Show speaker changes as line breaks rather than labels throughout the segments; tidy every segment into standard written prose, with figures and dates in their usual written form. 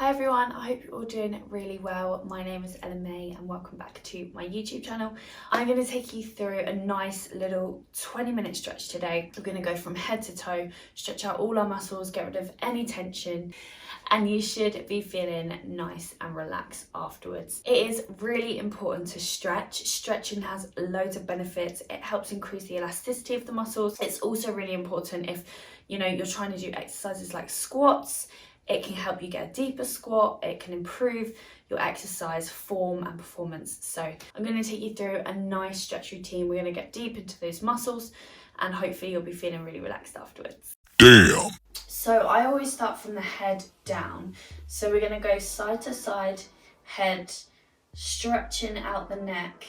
Hi everyone, I hope you're all doing really well. My name is Ella-Mae and welcome back to my YouTube channel. I'm going to take you through a nice little 20-minute stretch today. We're going to go from head to toe, stretch out all our muscles, get rid of any tension, and you should be feeling nice and relaxed afterwards. It is really important to stretch. Stretching has loads of benefits. It helps increase the elasticity of the muscles. It's also really important if you're trying to do exercises like squats. It can help you get a deeper squat. It can improve your exercise form and performance. So I'm going to take you through a nice stretch routine. We're going to get deep into those muscles and hopefully you'll be feeling really relaxed afterwards.
Damn!
So I always start from the head down. So we're going to go side to side, head, stretching out the neck,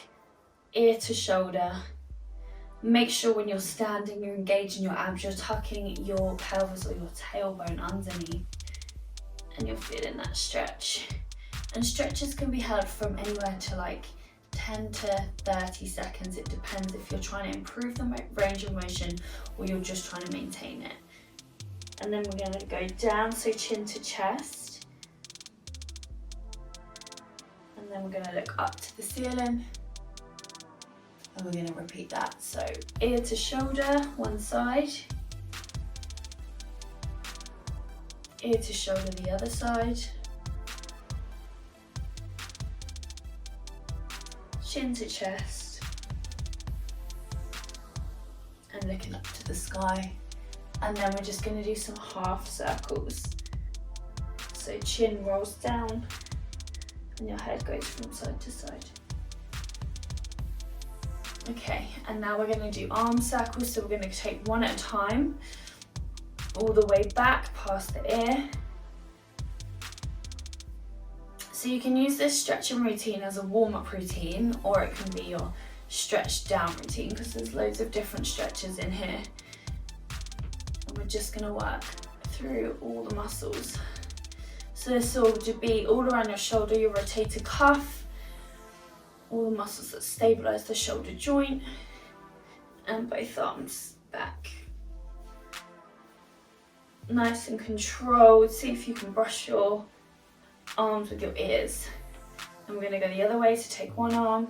ear to shoulder. Make sure when you're standing, you're engaging your abs, you're tucking your pelvis or your tailbone underneath. And you're feeling that stretch. And stretches can be held from anywhere to like 10 to 30 seconds. It depends if you're trying to improve the range of motion or you're just trying to maintain it. And then we're going to go down, so chin to chest. And then we're going to look up to the ceiling. And we're going to repeat that. So ear to shoulder, one side. Ear to shoulder, the other side. Chin to chest. And looking up to the sky. And then we're just going to do some half circles. So chin rolls down and your head goes from side to side. Okay, and now we're going to do arm circles. So we're going to take one at a time. All the way back past the ear. So you can use this stretching routine as a warm-up routine, or it can be your stretch down routine because there's loads of different stretches in here. And we're just going to work through all the muscles. So this will be all around your shoulder, your rotator cuff, all the muscles that stabilize the shoulder joint, and both arms back. Nice and controlled. See if you can brush your arms with your ears. And we're going to go the other way, so take one arm.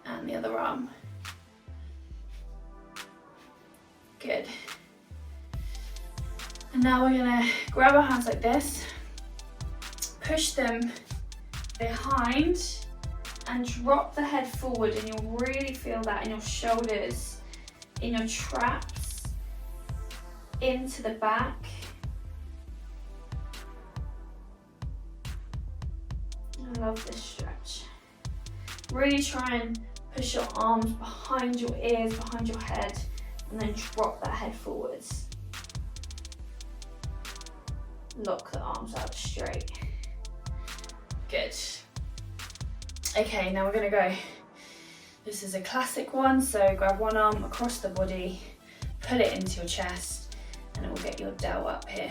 And the other arm. Good. And now we're going to grab our hands like this, push them behind, and drop the head forward, and you'll really feel that in your shoulders, in your traps, into the back. I love this stretch. Really try and push your arms behind your ears, behind your head, and then drop that head forwards. Lock the arms out straight. Good. Okay, now we're going to go. This is a classic one, so grab one arm across the body, pull it into your chest, and it will get your delt up here.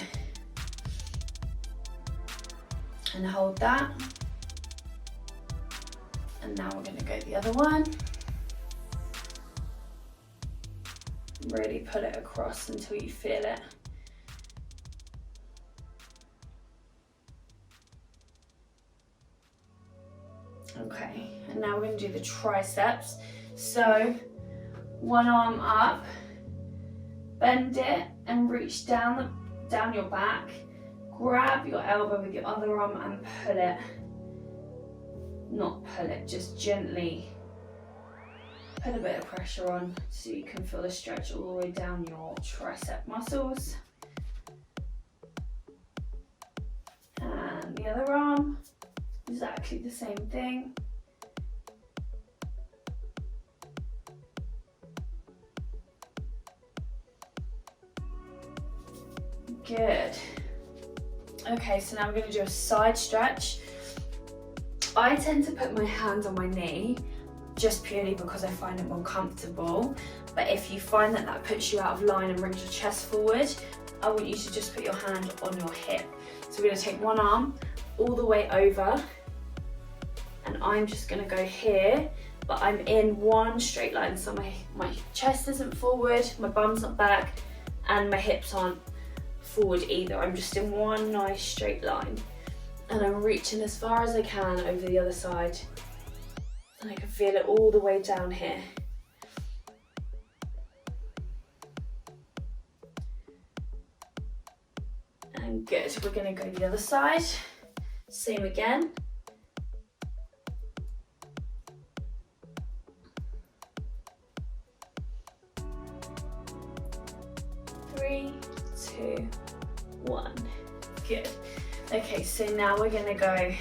And hold that. And now we're going to go the other one. Really pull it across until you feel it. Okay, and now we're going to do the triceps. So one arm up, bend it and reach down your back. Grab your elbow with your other arm and pull it. Not pull it, just gently put a bit of pressure on so you can feel the stretch all the way down your tricep muscles. And the other arm. Exactly the same thing. Good. Okay, so now we're going to do a side stretch. I tend to put my hand on my knee just purely because I find it more comfortable. But if you find that that puts you out of line and brings your chest forward, I want you to just put your hand on your hip. So we're going to take one arm all the way over, and I'm just going to go here, but I'm in one straight line, so my chest isn't forward, my bum's not back, and my hips aren't forward either. I'm just in one nice straight line, and I'm reaching as far as I can over the other side, and I can feel it all the way down here. And good, we're gonna go the other side, same again. 3, 2, 1. Good. Okay, so now we're gonna go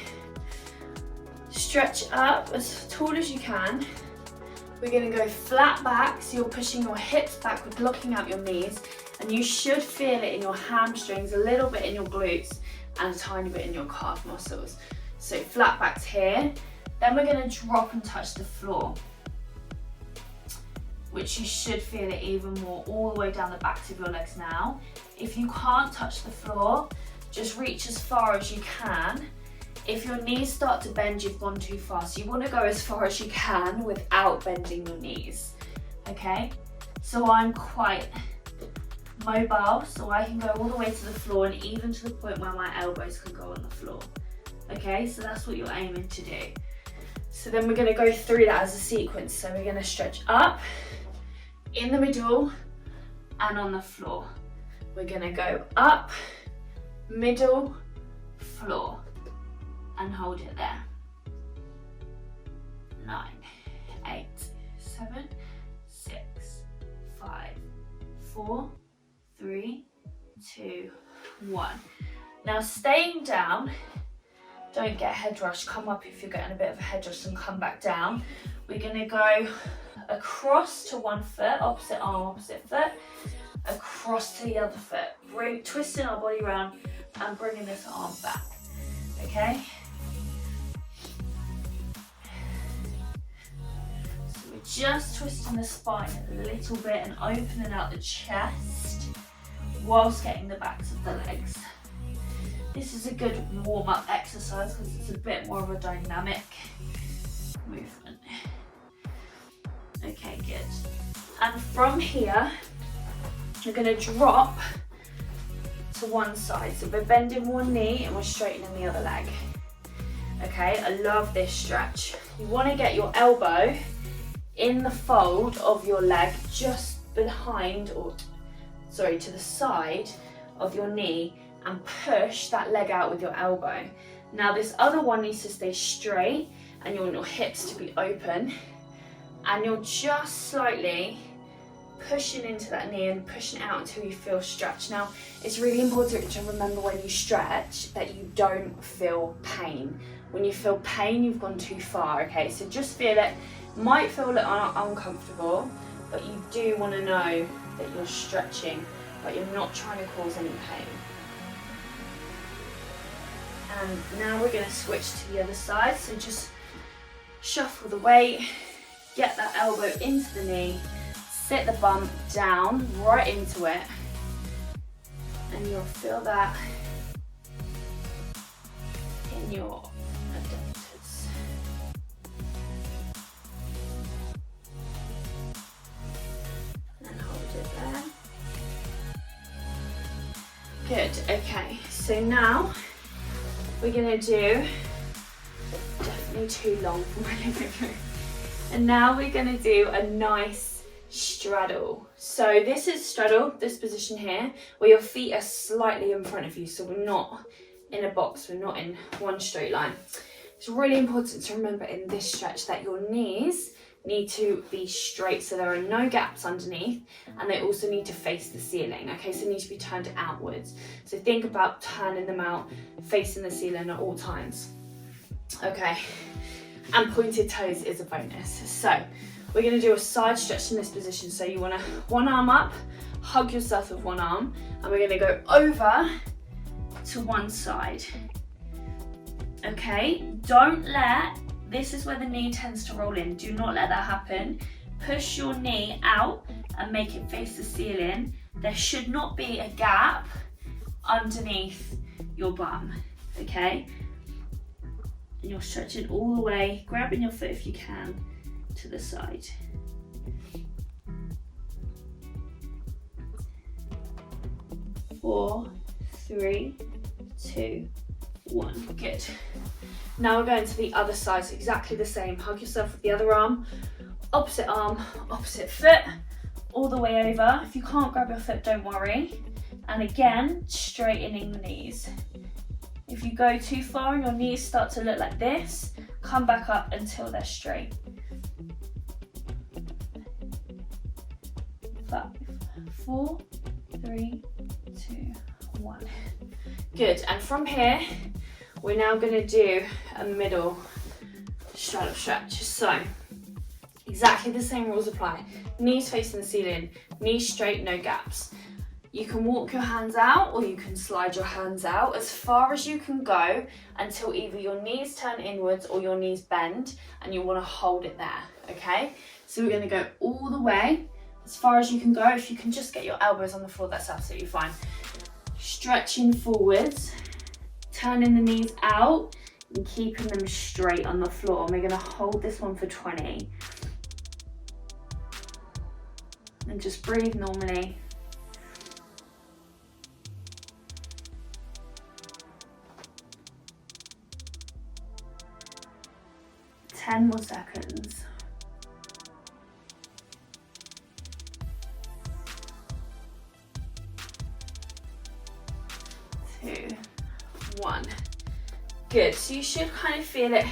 stretch up as tall as you can. We're gonna go flat back, so you're pushing your hips backward, locking out your knees, and you should feel it in your hamstrings, a little bit in your glutes, and a tiny bit in your calf muscles. So flat backs here. Then we're gonna drop and touch the floor, which you should feel it even more all the way down the backs of your legs now. If you can't touch the floor, just reach as far as you can. If your knees start to bend, you've gone too far. So you want to go as far as you can without bending your knees, okay? So I'm quite mobile, so I can go all the way to the floor and even to the point where my elbows can go on the floor, okay? So that's what you're aiming to do. So then we're gonna go through that as a sequence. So we're gonna stretch up, in the middle, and on the floor. We're gonna go up, middle, floor, and hold it there. 9, 8, 7, 6, 5, 4, 3, 2, 1. Now staying down, don't get a head rush, come up if you're getting a bit of a head rush and come back down. We're gonna go across to one foot, opposite arm, opposite foot, across to the other foot, twisting our body around and bringing this arm back, okay? So we're just twisting the spine a little bit and opening out the chest whilst getting the backs of the legs. This is a good warm-up exercise because it's a bit more of a dynamic movement. Okay, good. And from here, we're going to drop to one side. So we're bending one knee and we're straightening the other leg. Okay, I love this stretch. You want to get your elbow in the fold of your leg, just behind, or sorry, to the side of your knee, and push that leg out with your elbow. Now this other one needs to stay straight, and you want your hips to be open, and you're just slightly pushing into that knee and pushing out until you feel stretched. Now it's really important to remember when you stretch that you don't feel pain. When you feel pain, you've gone too far, okay? So just feel it. Might feel a little uncomfortable, but you do want to know that you're stretching, but you're not trying to cause any pain. And now we're going to switch to the other side. So just shuffle the weight, get that elbow into the knee, sit the bum down right into it, and you'll feel that in your adductors. And hold it there. Good, okay, so now we're gonna do, definitely too long for my living room. And now we're gonna do a nice straddle. So this is straddle, this position here, where your feet are slightly in front of you. So we're not in a box, we're not in one straight line. It's really important to remember in this stretch that your knees need to be straight, so there are no gaps underneath, and they also need to face the ceiling, okay? So they need to be turned outwards. So think about turning them out, facing the ceiling at all times, okay? And pointed toes is a bonus. So we're gonna do a side stretch in this position. So you wanna one arm up, hug yourself with one arm, and we're gonna go over to one side, okay? Don't let, this is where the knee tends to roll in. Do not let that happen. Push your knee out and make it face the ceiling. There should not be a gap underneath your bum, okay? And you're stretching all the way, grabbing your foot if you can, to the side. 4, 3, 2, 1. Good. Now we're going to the other side, so exactly the same. Hug yourself with the other arm, opposite foot, all the way over. If you can't grab your foot, don't worry. And again, straightening the knees. If you go too far and your knees start to look like this, come back up until they're straight. 5, 4, 3, 2, 1. Good, and from here, we're now gonna do a middle straddle stretch. So, exactly the same rules apply. Knees facing the ceiling, knees straight, no gaps. You can walk your hands out or you can slide your hands out as far as you can go until either your knees turn inwards or your knees bend, and you want to hold it there, okay? So we're going to go all the way as far as you can go. If you can just get your elbows on the floor, that's absolutely fine. Stretching forwards, turning the knees out and keeping them straight on the floor. And we're going to hold this one for 20. And just breathe normally. 10 more seconds. 2, 1. Good, so you should kind of feel it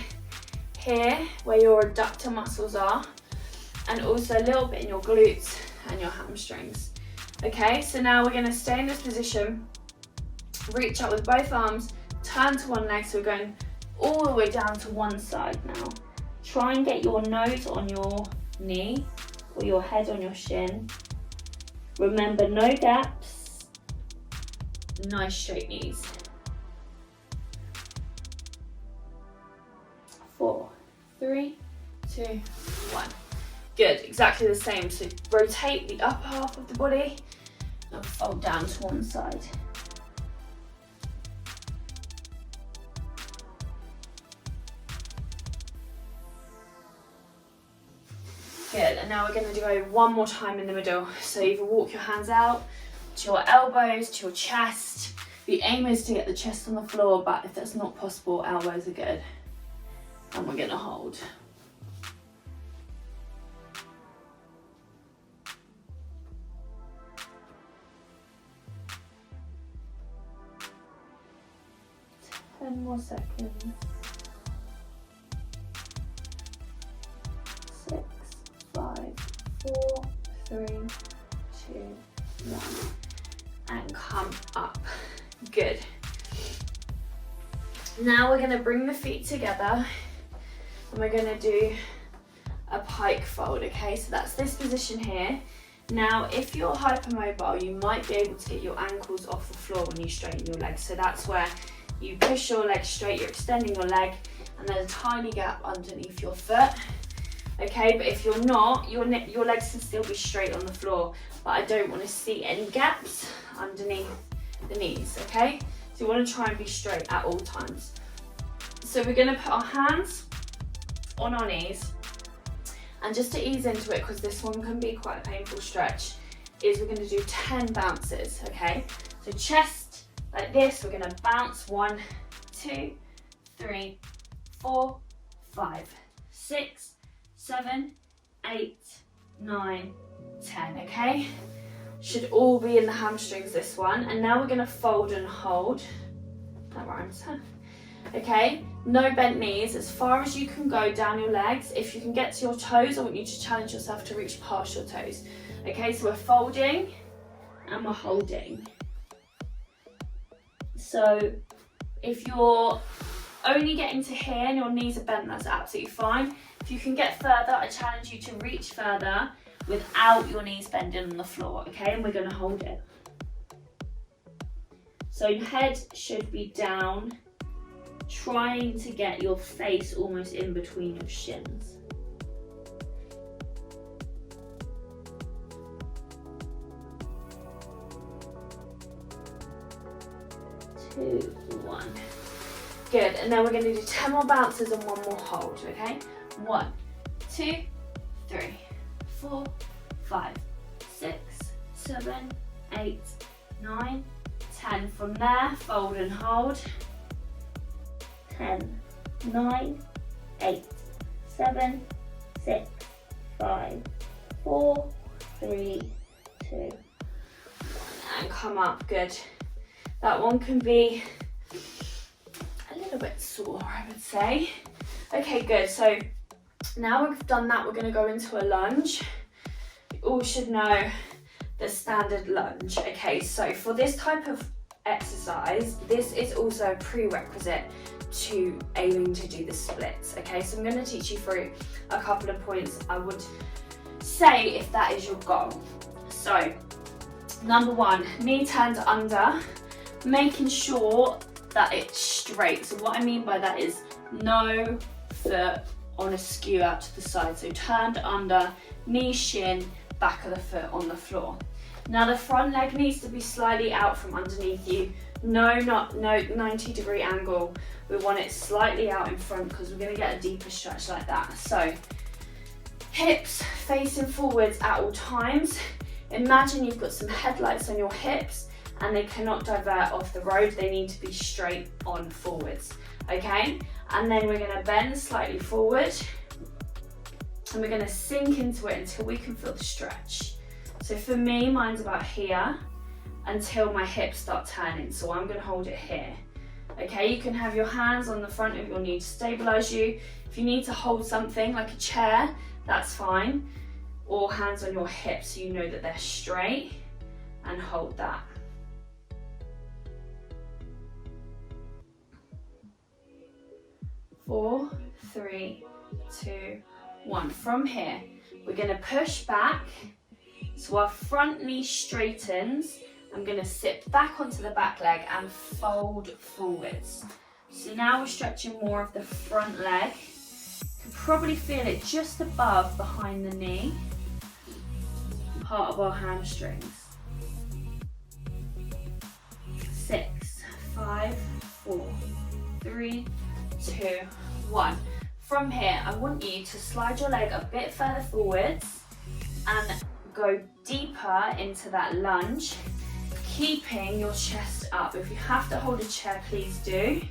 here where your adductor muscles are, and also a little bit in your glutes and your hamstrings. Okay, so now we're going to stay in this position, reach up with both arms, turn to one leg, so we're going all the way down to one side now. Try and get your nose on your knee or your head on your shin. Remember, no gaps, nice straight knees. 4, 3, 2, 1. Good, exactly the same. So rotate the upper half of the body and fold down to one side. Good, and now we're going to do it one more time in the middle. So either walk your hands out to your elbows, to your chest. The aim is to get the chest on the floor, but if that's not possible, elbows are good. And we're going to hold. Ten more seconds. 6, 5, 4, 3, 2, 1. And come up. Good. Now we're going to bring the feet together and we're going to do a pike fold, okay? So that's this position here. Now, if you're hypermobile, you might be able to get your ankles off the floor when you straighten your legs. So that's where you push your leg straight, you're extending your leg, and there's a tiny gap underneath your foot. Okay, but if you're not, your legs can still be straight on the floor, but I don't want to see any gaps underneath the knees, okay? So you want to try and be straight at all times. So we're going to put our hands on our knees, and just to ease into it, because this one can be quite a painful stretch, is we're going to do 10 bounces, okay? So chest like this, we're going to bounce 1, 2, 3, 4, 5, 6, 7, 8, 9, 10, okay? Should all be in the hamstrings, this one. And now we're going to fold and hold. That rhymes, huh? Okay, no bent knees, as far as you can go down your legs. If you can get to your toes, I want you to challenge yourself to reach past your toes. Okay, so we're folding and we're holding. So if you're only getting to here and your knees are bent, that's absolutely fine. If you can get further, I challenge you to reach further without your knees bending on the floor, okay? And we're going to hold it. So your head should be down, trying to get your face almost in between your shins. 2, 1. Good, and then we're going to do 10 more bounces and 1 more hold, okay? 1, 2, 3, 4, 5, 6, 7, 8, 9, 10 from there, fold and hold.
10, 9, 8, 7, 6, 5, 4, 3, 2.
And come up, good. That one can be a little bit sore, I would say. Okay, good. So now we've done that, we're going to go into a lunge. You all should know the standard lunge. Okay, so for this type of exercise, this is also a prerequisite to aiming to do the splits. Okay, so I'm going to teach you through a couple of points I would say if that is your goal. So number one, knee turned under, making sure that it's straight. So what I mean by that is no foot on a skew out to the side. So turned under, knee, shin, back of the foot on the floor. Now the front leg needs to be slightly out from underneath you. No 90-degree angle. We want it slightly out in front because we're going to get a deeper stretch like that. So hips facing forwards at all times. Imagine you've got some headlights on your hips and they cannot divert off the road. They need to be straight on forwards, okay? And then we're going to bend slightly forward and we're going to sink into it until we can feel the stretch. So for me, mine's about here until my hips start turning. So I'm going to hold it here. Okay, you can have your hands on the front of your knee to stabilize you. If you need to hold something like a chair, that's fine. Or hands on your hips so you know that they're straight, and hold that. Four, three, two, one. From here, we're going to push back. So our front knee straightens. I'm going to sit back onto the back leg and fold forwards. So now we're stretching more of the front leg. You can probably feel it just above behind the knee, part of our hamstrings. 6, 5, 4, 3, 2, 1. From here, I want you to slide your leg a bit further forwards and go deeper into that lunge, keeping your chest up. If you have to hold a chair, please do,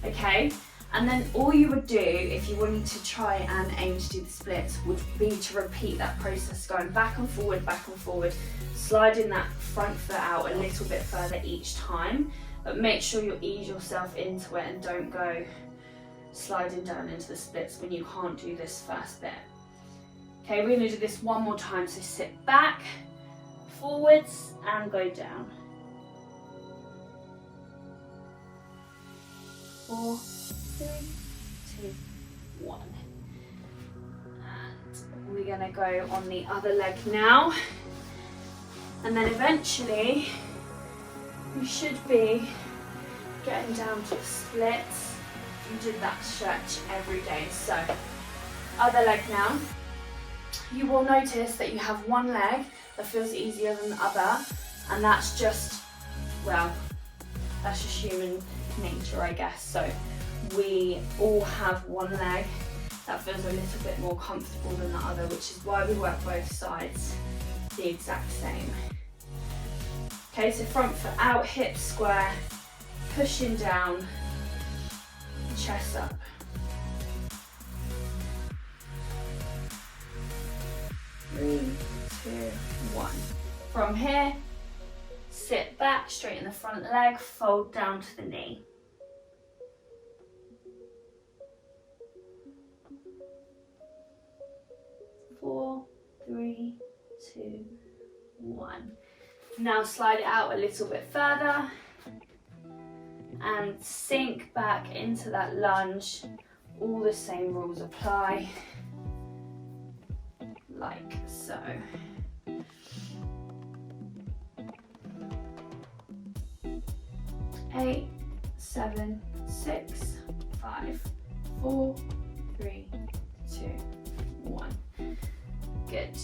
okay? And then all you would do if you wanted to try and aim to do the splits would be to repeat that process, going back and forward, sliding that front foot out a little bit further each time, but make sure you ease yourself into it and don't go sliding down into the splits when you can't do this first bit. Okay, we're going to do this one more time, so sit back, forwards, and go down. 4, 3, 2, 1. And we're going to go on the other leg now. And then eventually, we should be getting down to the splits. You did that stretch every day. So, other leg now. You will notice that you have one leg that feels easier than the other, and that's just, well, that's just human nature, I guess. So we all have one leg that feels a little bit more comfortable than the other, which is why we work both sides the exact same. Okay, so front foot out, hips square, pushing down, chest up. 3, 2, 1. From here, sit back, straighten the front leg, fold down to the knee. Four, 3, 2, 1. Now slide it out a little bit further and sink back into that lunge. All the same rules apply, like so. Eight, 7, 6, 5, 4, 3, 2, 1. Good.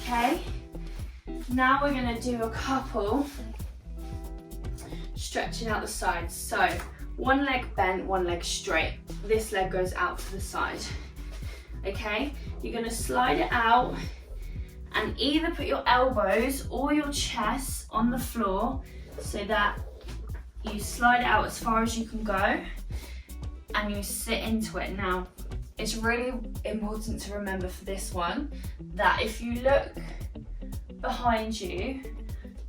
Okay, now we're going to do a couple stretching out the sides. So one leg bent, one leg straight. This leg goes out to the side. Okay, you're going to slide it out and either put your elbows or your chest on the floor so that you slide it out as far as you can go and you sit into it. Now, it's really important to remember for this one that if you look behind you,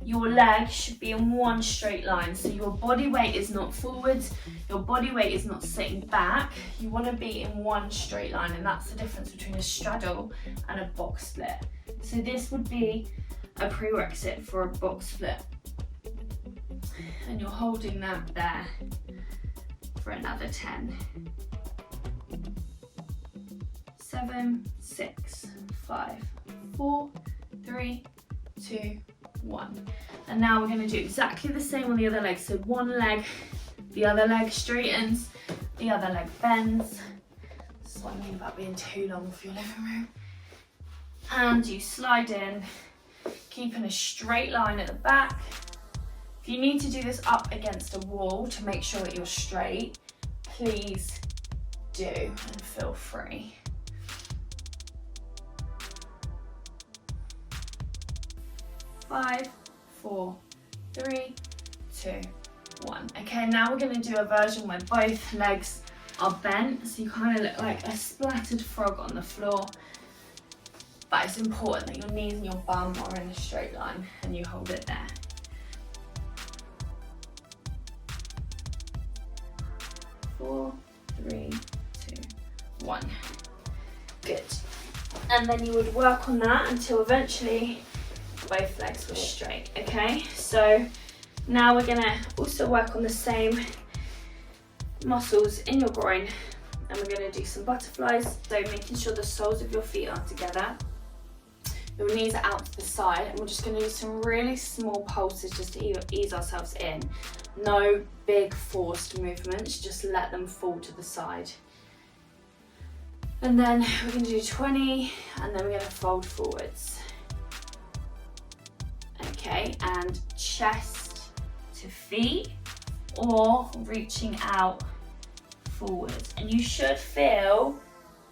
your leg should be in one straight line. So your body weight is not forwards, your body weight is not sitting back. You want to be in one straight line, and that's the difference between a straddle and a box split. So this would be a prerequisite for a box split. And you're holding that there for another 10. 7, 6, 5, 4, 3, 2, 1. And now we're going to do exactly the same on the other leg. So one leg, the other leg straightens, the other leg bends. This is what I mean about being too long for your living room. And you slide in, keeping a straight line at the back. If you need to do this up against a wall to make sure that you're straight, please do, and feel free. Five, 4, 3, 2, 1. Okay, now we're going to do a version where both legs are bent, so you kind of look like a splattered frog on the floor. But it's important that your knees and your bum are in a straight line and you hold it there. 4, 3, 2, 1. Good. And then you would work on that until eventually both legs were straight. Okay, so now we're gonna also work on the same muscles in your groin, and we're gonna do some butterflies. So making sure the soles of your feet are together, your knees are out to the side, and we're just gonna do some really small pulses just to ease ourselves in. No big forced movements, just let them fall to the side. And then we're gonna do 20, and then we're gonna fold forwards. Okay, and chest to feet, or reaching out forwards. And you should feel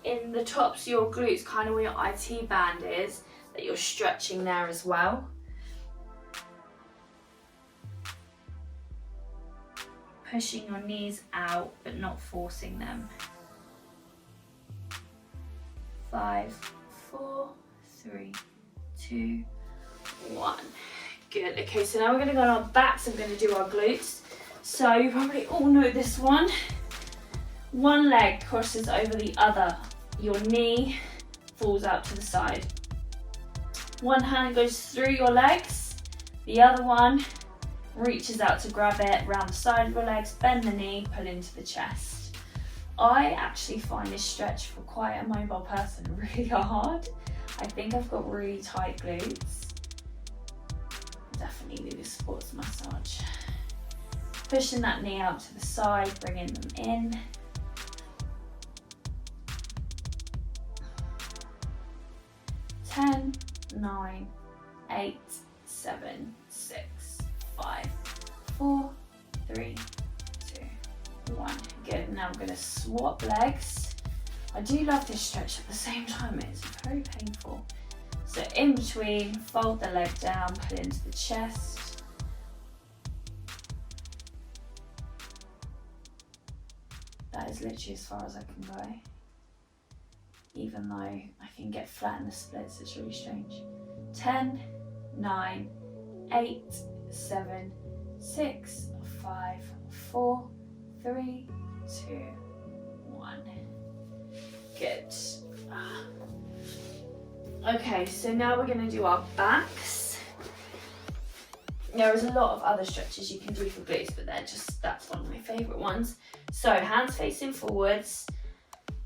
in the tops of your glutes, kind of where your IT band is, that you're stretching there as well. Pushing your knees out, but not forcing them. 5, 4, 3, 2, 1. Good. Okay, so now we're going to go on our backs and we're going to do our glutes. So you probably all know this one. One leg crosses over the other. Your knee falls out to the side. One hand goes through your legs. The other one reaches out to grab it around the side of your legs, bend the knee, pull into the chest. I actually find this stretch for quite a mobile person really hard. I think I've got really tight glutes. Definitely do the sports massage. Pushing that knee out to the side, bringing them in. Ten, 9, 8, 7, 6, 5, 4, 3, 2, 1. Good. Now I'm going to swap legs. I do love this stretch, at the same time it's very painful. So in between, fold the leg down, pull into the chest. That is literally as far as I can go. Even though I can get flat in the splits, it's really strange. 10, 9, 8, 7, 6, 5, 4, 3, 2, 1. Good. Okay, so now we're going to do our backs. There is a lot of other stretches you can do for glutes, but that's one of my favourite ones. So hands facing forwards.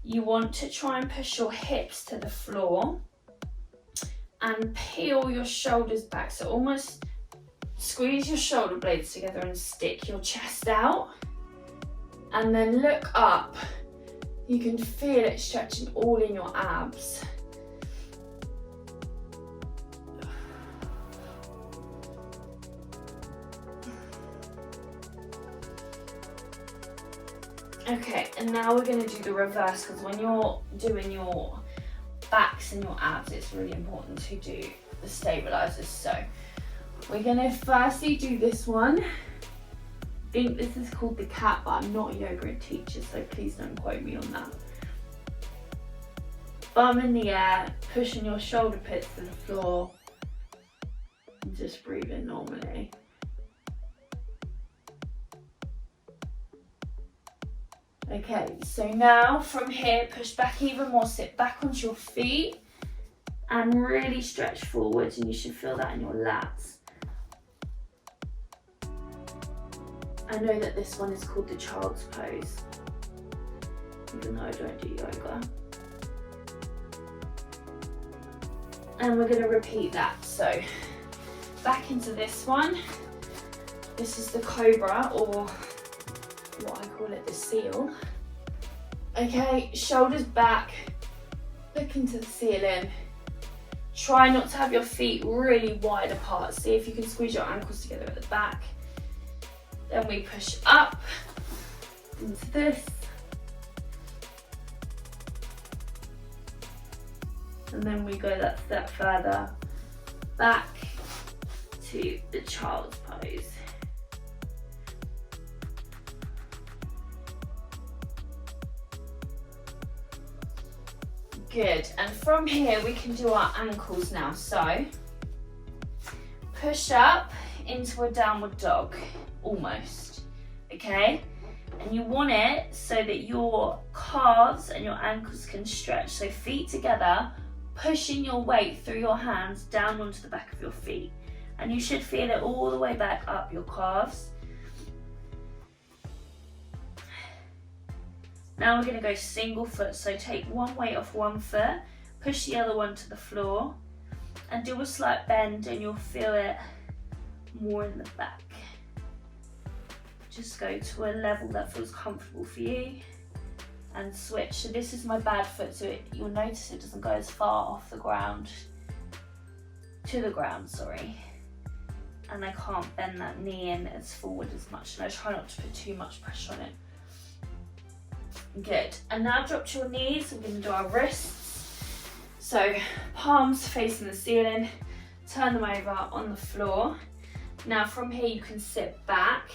You want to try and push your hips to the floor and peel your shoulders back. So almost squeeze your shoulder blades together and stick your chest out. And then look up. You can feel it stretching all in your abs. Okay, and now we're going to do the reverse, because when you're doing your backs and your abs, it's really important to do the stabilizers. So we're gonna firstly do this one. I think this is called the cat, but I'm not a yoga teacher, so please don't quote me on that. Bum in the air, pushing your shoulder pits to the floor, and just breathing normally. Okay, so now from here, push back even more, sit back onto your feet and really stretch forwards, and you should feel that in your lats. I know that this one is called the child's pose, even though I don't do yoga. And we're gonna repeat that. So back into this one. This is the cobra, or what I call it, the seal. Okay, shoulders back, look into the ceiling. Try not to have your feet really wide apart. See if you can squeeze your ankles together at the back. Then we push up into this. And then we go that step further back to the child's pose. Good, and from here we can do our ankles now. So push up into a downward dog, almost, okay? And you want it so that your calves and your ankles can stretch. So feet together, pushing your weight through your hands down onto the back of your feet. And you should feel it all the way back up your calves. Now we're going to go single foot, so take one weight off one foot, push the other one to the floor, and do a slight bend, and you'll feel it more in the back. Just go to a level that feels comfortable for you, and switch. So this is my bad foot, so you'll notice it doesn't go as far off the ground, to the ground, sorry. And I can't bend that knee in as forward as much, and I try not to put too much pressure on it. Good, and now drop to your knees. We're going to do our wrists. So palms facing the ceiling, turn them over on the floor. Now from here you can sit back,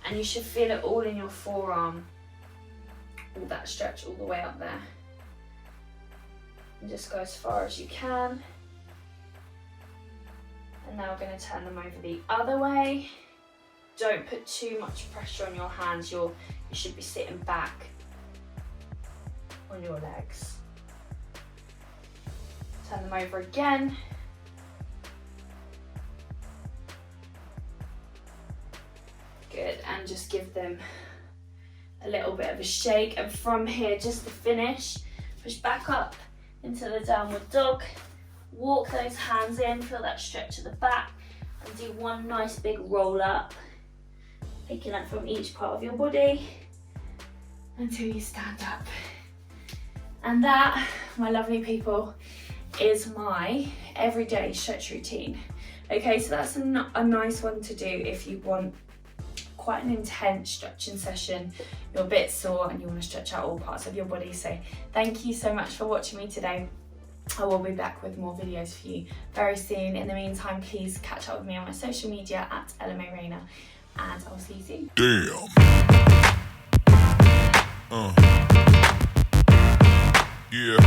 and you should feel it all in your forearm. All that stretch all the way up there. And just go as far as you can. And now we're going to turn them over the other way. Don't put too much pressure on your hands. You should be sitting back on your legs. Turn them over again. Good, and just give them a little bit of a shake. And from here, just to finish, push back up into the downward dog. Walk those hands in, feel that stretch at the back, and do one nice big roll up, picking up from each part of your body until you stand up. And that, my lovely people, is my everyday stretch routine. Okay, so that's a nice one to do if you want quite an intense stretching session, you're a bit sore and you want to stretch out all parts of your body. So thank you so much for watching me today. I will be back with more videos for you very soon. In the meantime, please catch up with me on my social media at Ella-Mae Rayner, and I'll see you soon.
Damn. Yeah.